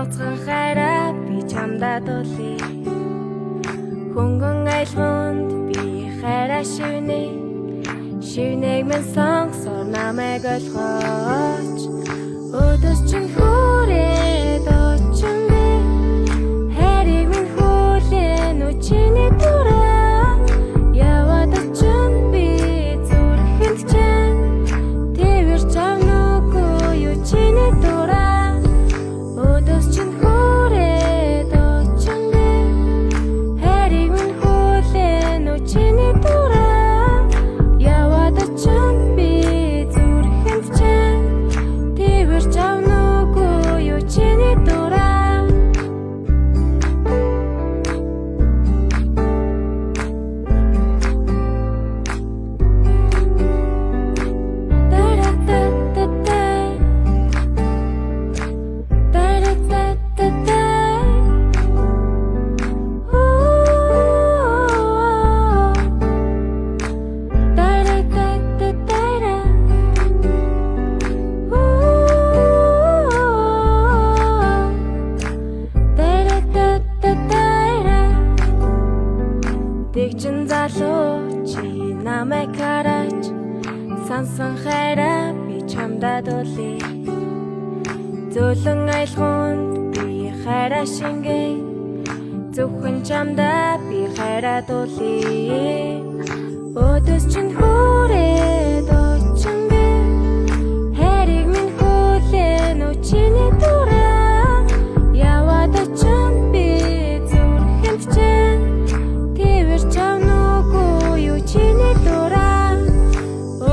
Ноцгон хайраа би чамдаа дуулъя. Хөнгөн айлгуунд би хайраа шивнэг минь сонгосоор намайг ойлгооч. Өдөөс чинь хүрээд очин би хайрыг минь хүлээн үчиний дураа. Яваад очин би зүрхэнд чинь твэр чамнуугүй үчиний дураа. Өдөөс чинь хүрээд очин би хайрыг минь хүлээн үчиний дураа. Яваад очин би зүрхэнд чинь твэр чамнуугүй үчиний дураа. Тэгчин залуу чи намайг хараач, сансан хайраа би чамдаа дуулъя. Зөөлөн айлгуунд би хайраа шингээ, зөвхөн чамдаа би хайраа дуулъя. Өдөөс чинь хүрээд очин би хайрыг минь хүлээн үчиний дураа. Яваад очин би зүрхэнд чинь твэр чамнуугүй үчиний дураа.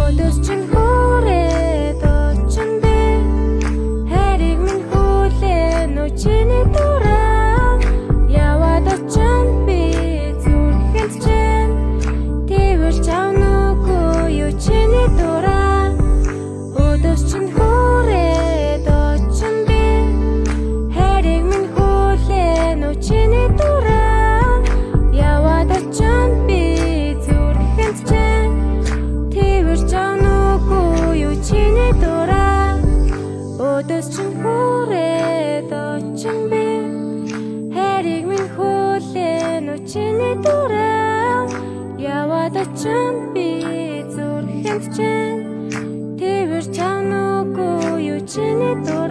Өдөөс чинь хүрээд очин би хайрыг минь хүлээн үчиний дураа. Яваад очин би зүрхэнд чинь твэр чамнуугүй үчиний дураа. Өдөөс чинь хүрээд очин би хайрыг минь хүлээн үчиний дураа. Яваад очин би зүрхэнд чинь твэр чамнуугүй үчиний дураа. Өдөөс чинь хүрээд очин би хайрыг минь хүлээн үчиний дураа. Яваад очин би зүрхэнд чинь твэр чамнуугүй үчиний дураа.